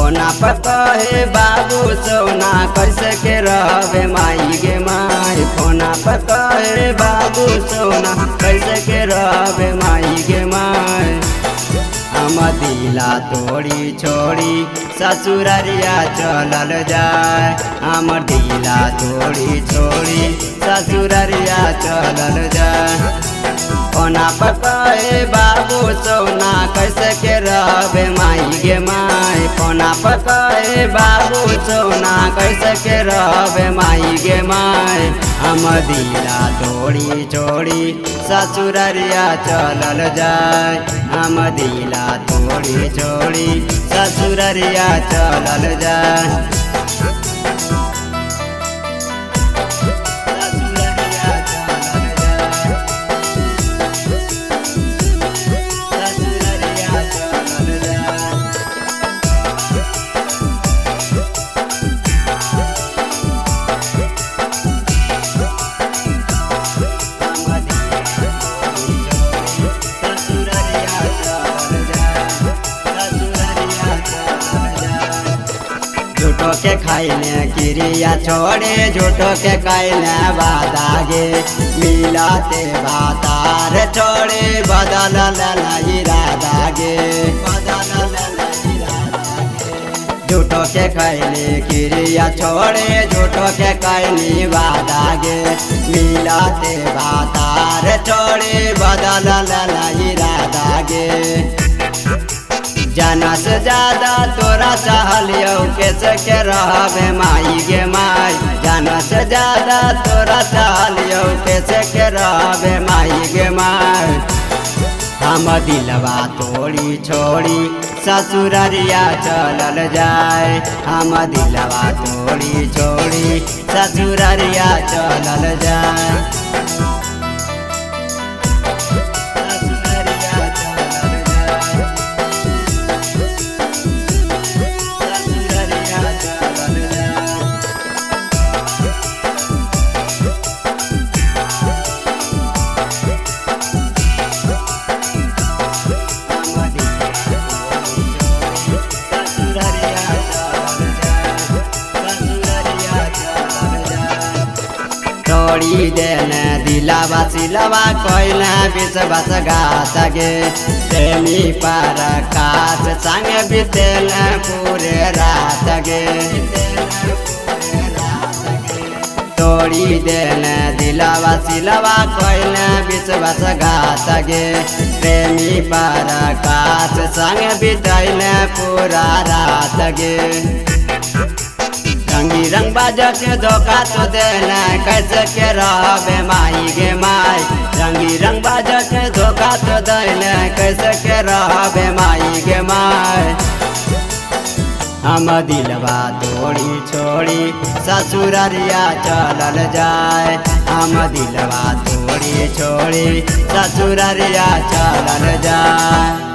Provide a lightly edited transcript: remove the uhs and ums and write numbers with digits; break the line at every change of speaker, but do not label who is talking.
फोना पर कहे बाबू सोना कैसे के रहबे माई गे माई। फोना पर कहे बाबू सोना कैसे के रहबे माई गे माई। हम दिला तोड़ी छोड़ी ससुररिया चलल जाए। हम दिला तोड़ी छोड़ी ससुररिया चलल जाए। फोना पर कहे बाबू सोना कैसे के रहबे माई गे माई। फोना पर कहे बाबू सोना कैसे के रहबे माई गे माई। हम दिला तोड़ी छोड़ी ससुररिया चलल जाए। हम दिला तोड़ी छोड़ी ससुररिया चलल जाए। झूठो के खाइले क्रिया छोड़े झूठो के खाइले बादागे। मिलाते बातार छोड़े बदल इरादा गे। झूठो के खाइले क्रिया छोड़े झूठो के खाइली बादागे। मिलाते बातार छोड़े बदल इरादा गे। जाना से ज्यादा तोरा चाहलियो कैसे के रहबे माई गे माई। जाना से ज्यादा तोरा चाहलियो कैसे के रहबे माई गे माई। हम दिलवा तोड़ी छोड़ी ससुररिया चलल जाए। हम दिलवा तोड़ी छोड़ी ससुररिया चलल जाए। छोड़ी देने दिलावा सिलवा कोइला विश्वास घात गे। प्रेमी पर काश संग बितेल पूरे रात गे। तोड़ी देने दिलावा सिलवा कोइला विश्वास घात गे। प्रेमी पर काश संग बितेल पूरा रात गे। रंगी रंग बाजा के धोखा तो देना कैसे के रहबे माई गे माई। रंगी रंग बाजा के धोखा तो देना कैसे के रहबे माई गे माई। हम दिलवा तोड़ी छोड़ी ससुररिया चलल जाए। हम दिलवा तोड़ी छोड़ी ससुररिया चलल जाए।